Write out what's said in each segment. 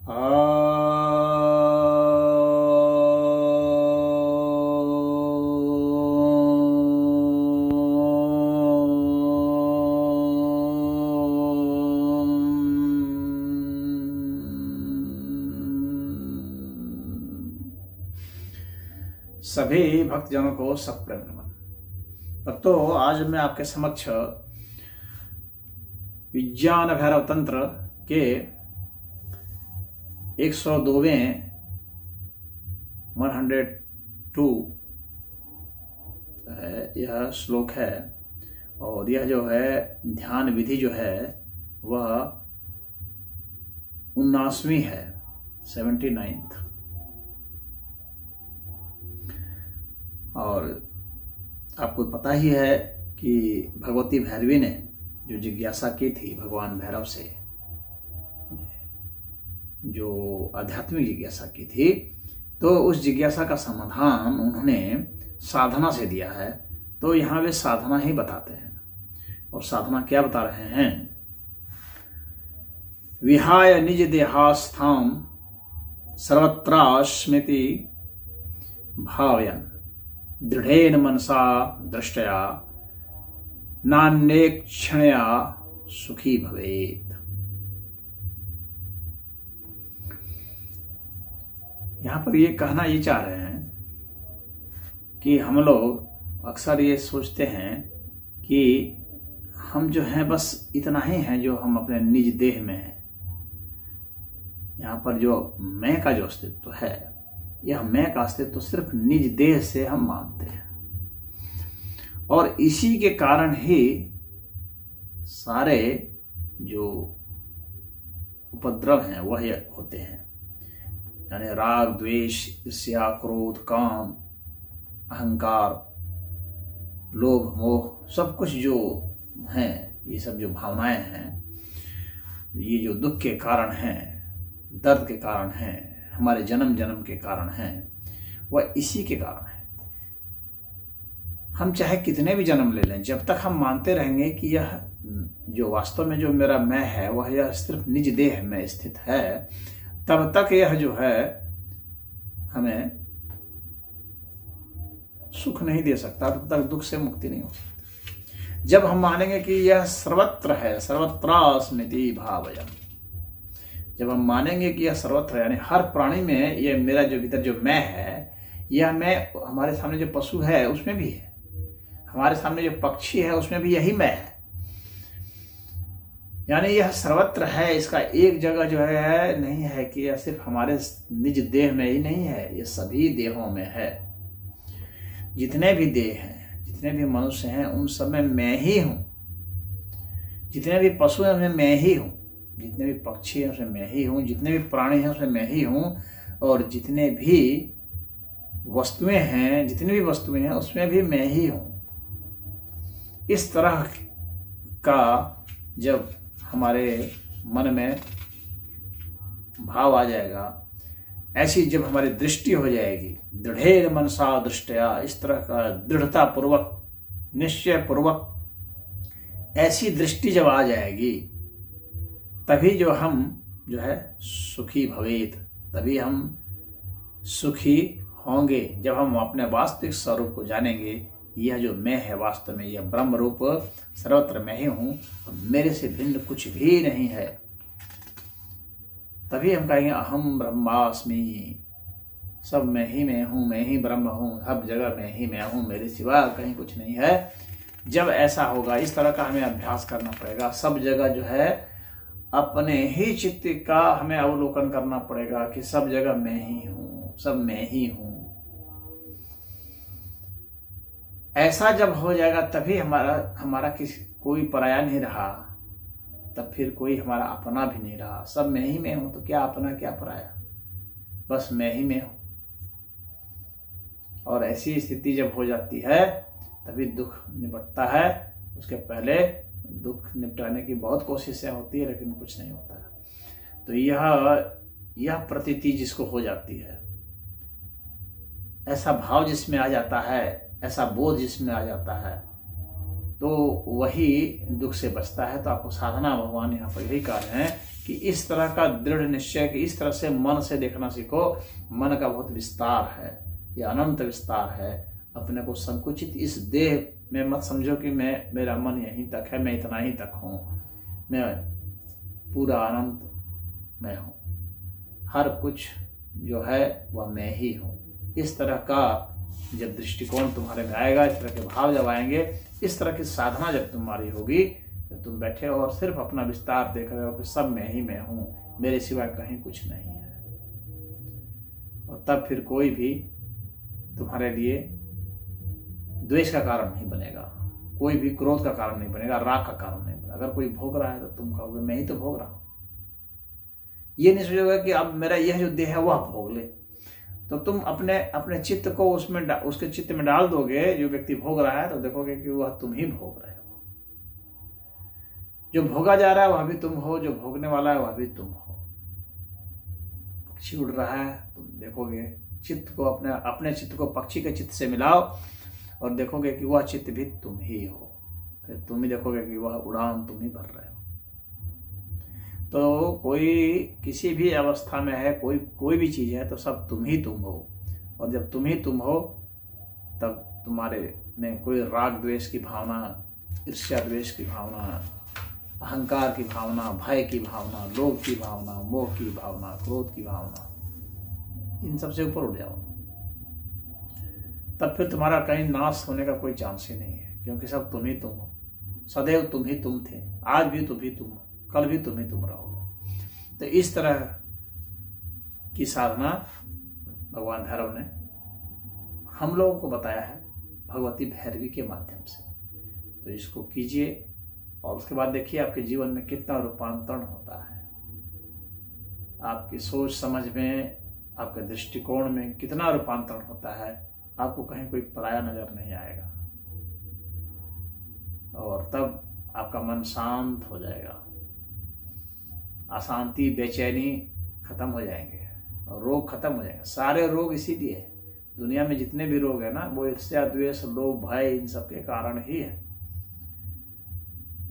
सभी भक्तजनों को सप्रेम नमन। भक्तों, आज मैं आपके समक्ष विज्ञान भैरव तंत्र के 102वें 102 यह श्लोक है। और यह जो है ध्यान विधि जो है वह 19वीं है, 79th। और आपको पता ही है कि भगवती भैरवी ने जो जिज्ञासा की थी भगवान भैरव से, जो आध्यात्मिक जिज्ञासा की थी, तो उस जिज्ञासा का समाधान उन्होंने साधना से दिया है। तो यहाँ वे साधना ही बताते हैं। और साधना क्या बता रहे हैं? विहाय निज देहास्थाम सर्वत्र स्मृति भावयन् दृढ़ेन मनसा दृष्टया नान्येक्षणया सुखी भवेत्। यहां पर ये कहना ये चाह रहे हैं कि हम लोग अक्सर ये सोचते हैं कि हम जो हैं बस इतना ही हैं जो हम अपने निज देह में हैं। यहाँ पर जो मैं का जो अस्तित्व है, यह मैं का अस्तित्व सिर्फ निज देह से हम मानते हैं। और इसी के कारण ही सारे जो उपद्रव हैं वह होते हैं, यानी राग, द्वेष, ईर्ष्या, क्रोध, काम, अहंकार, लोभ, मोह, सब कुछ जो हैं, ये सब जो भावनाएं हैं, ये जो दुख के कारण हैं, दर्द के कारण हैं, हमारे जन्म जन्म के कारण हैं, वह इसी के कारण है। हम चाहे कितने भी जन्म ले लें, जब तक हम मानते रहेंगे कि यह जो वास्तव में जो मेरा मैं है वह यह सिर्फ निज देह में स्थित है, तब तक यह जो है हमें सुख नहीं दे सकता, तब तक दुख से मुक्ति नहीं हो सकती। जब हम मानेंगे कि यह सर्वत्र है, सर्वत्र स्मृति भावयन्, जब हम मानेंगे कि यह सर्वत्र, यानी हर प्राणी में यह मेरा जो भीतर जो मैं है, यह मैं, हमारे सामने जो पशु है उसमें भी है, हमारे सामने जो पक्षी है उसमें भी यही मैं है, यानी यह सर्वत्र है। इसका एक जगह जो है नहीं है कि यह सिर्फ हमारे निज देह में ही नहीं है, यह सभी देहों में है। जितने भी देह हैं, जितने भी मनुष्य हैं, उन सब में मैं ही हूं। जितने भी पशु हैं उनमें मैं ही हूं, जितने भी पक्षी हैं उसमें मैं ही हूं, जितने भी प्राणी हैं उसमें मैं ही हूं, और जितने भी वस्तुएं हैं, जितनी भी वस्तुएं हैं उसमें भी मैं ही हूं। इस तरह का जब हमारे मन में भाव आ जाएगा, ऐसी जब हमारी दृष्टि हो जाएगी, दृढ़ेन मनसा दृष्टया, इस तरह का दृढ़ता पूर्वक, निश्चय पूर्वक ऐसी दृष्टि जब आ जाएगी, तभी जो हम जो है सुखी भवेत, तभी हम सुखी होंगे। जब हम अपने वास्तविक स्वरूप को जानेंगे, यह जो मैं है वास्तव में यह ब्रह्म रूप सर्वत्र मैं ही हूं, मेरे से भिन्न कुछ भी नहीं है, तभी हम कहेंगे अहम ब्रह्मास्मि, सब मैं ही मैं हूं, मैं ही ब्रह्म हूं, सब जगह मैं ही मैं हूं, मेरे सिवा कहीं कुछ नहीं है। जब ऐसा होगा, इस तरह का हमें अभ्यास करना पड़ेगा। सब जगह जो है अपने ही चित्त का हमें अवलोकन करना पड़ेगा कि सब जगह मैं ही हूं, सब मैं ही हूं। ऐसा जब हो जाएगा तभी हमारा किसी कोई पराया नहीं रहा, तब फिर कोई हमारा अपना भी नहीं रहा। सब मैं ही मैं हूं, तो क्या अपना क्या पराया, बस मैं ही मैं हूं। और ऐसी स्थिति जब हो जाती है तभी दुख निपटता है। उसके पहले दुख निपटाने की बहुत कोशिशें होती है, लेकिन कुछ नहीं होता है। तो यह प्रतीति जिसको हो जाती है, ऐसा भाव जिसमें आ जाता है, ऐसा बोध जिसमें आ जाता है तो वही दुख से बचता है। तो आपको साधना भगवान यहाँ पर यही कह रहे हैं कि इस तरह का दृढ़ निश्चय, कि इस तरह से मन से देखना सीखो। मन का बहुत विस्तार है, ये अनंत विस्तार है। अपने को संकुचित इस देह में मत समझो कि मेरा मन यहीं तक है, मैं इतना ही तक हूँ, मैं पूरा अनंत मैं हूँ, हर कुछ जो है वह मैं ही हूँ। इस तरह का जब दृष्टिकोण तुम्हारे में आएगा, इस तरह के भाव जब आएंगे, इस तरह की साधना जब तुम्हारी होगी, तो तुम बैठे हो और सिर्फ अपना विस्तार देख रहे हो कि सब मैं ही मैं हूँ, मेरे सिवा कहीं कुछ नहीं है। और तब फिर कोई भी तुम्हारे लिए द्वेष का कारण नहीं बनेगा, कोई भी क्रोध का कारण नहीं बनेगा, राग का कारण नहीं बनेगा। अगर कोई भोग रहा है तो तुम कहोगे मैं ही तो भोग रहा हूँ। ये नहीं सोचोगे कि अब मेरा यह जो देह है वह भोग ले। तो तुम अपने चित्त को उसके चित्त में डाल दोगे, जो व्यक्ति भोग रहा है, तो देखोगे कि वह तुम ही भोग रहे हो। जो भोगा जा रहा है वह भी तुम हो, जो भोगने वाला है वह भी तुम हो। पक्षी उड़ रहा है, तुम देखोगे चित्त को अपने चित्त को पक्षी के चित्त से मिलाओ और देखोगे कि वह चित्त भी तुम ही हो। फिर तुम ही देखोगे कि वह उड़ान तुम ही भर रहे हो। तो कोई किसी भी अवस्था में है, कोई भी चीज़ है, तो सब तुम ही तुम हो। और जब तुम ही तुम हो, तब तुम्हारे में कोई राग द्वेष की भावना, ईर्ष्या द्वेष की भावना, अहंकार की भावना, भय की भावना, लोभ की भावना, मोह की भावना, क्रोध की भावना, इन सबसे ऊपर उठ जाओ। तब फिर तुम्हारा कहीं नाश होने का कोई चांस ही नहीं है, क्योंकि सब तुम ही तुम हो। सदैव तुम ही तुम थे, आज भी तुम ही तुम हो, कल भी तुम ही तुम रहोगे। तो इस तरह की साधना भगवान भैरव ने हम लोगों को बताया है भगवती भैरवी के माध्यम से। तो इसको कीजिए और उसके बाद देखिए आपके जीवन में कितना रूपांतरण होता है, आपकी सोच समझ में, आपके दृष्टिकोण में कितना रूपांतरण होता है। आपको कहीं कोई पराया नजर नहीं आएगा और तब आपका मन शांत हो जाएगा, अशांति, बेचैनी खत्म हो जाएंगे और रोग खत्म हो जाएंगे। सारे रोग इसीलिए, दुनिया में जितने भी रोग है ना, वो ईर्ष्या, द्वेष, लोभ, भय, इन सब के कारण ही है।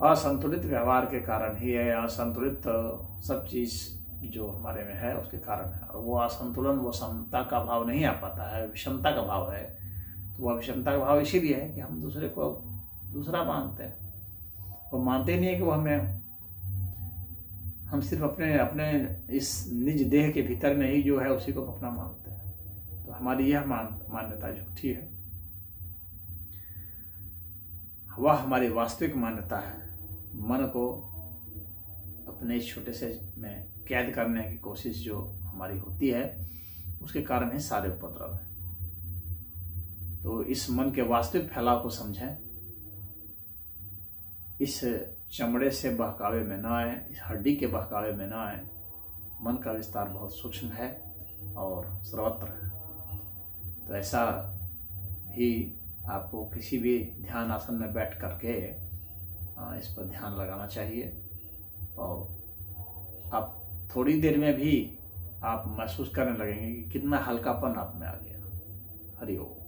असंतुलित व्यवहार के कारण ही है, असंतुलित सब चीज जो हमारे में है उसके कारण है। और वो असंतुलन, वो समता का भाव नहीं आ पाता है, विषमता का भाव है। तो वह विषमता का भाव इसीलिए है कि हम दूसरे को दूसरा मानते हैं, वो मानते नहीं है कि वो हमें, हम सिर्फ अपने इस निज देह के भीतर में ही जो है उसी को अपना मानते हैं। तो हमारी यह मान्यता झूठी है, वह हमारी वास्तविक मान्यता है। मन को अपने छोटे से में कैद करने की कोशिश जो हमारी होती है, उसके कारण ही सारे उपद्रव है। तो इस मन के वास्तविक फैलाव को समझें, इस चमड़े से बहकावे में ना आए, इस हड्डी के बहकावे में ना आए। मन का विस्तार बहुत सूक्ष्म है और सर्वत्र है। तो ऐसा ही आपको किसी भी ध्यान आसन में बैठ करके इस पर ध्यान लगाना चाहिए और आप थोड़ी देर में भी आप महसूस करने लगेंगे कि कितना हल्कापन आप में आ गया। हरि ओम।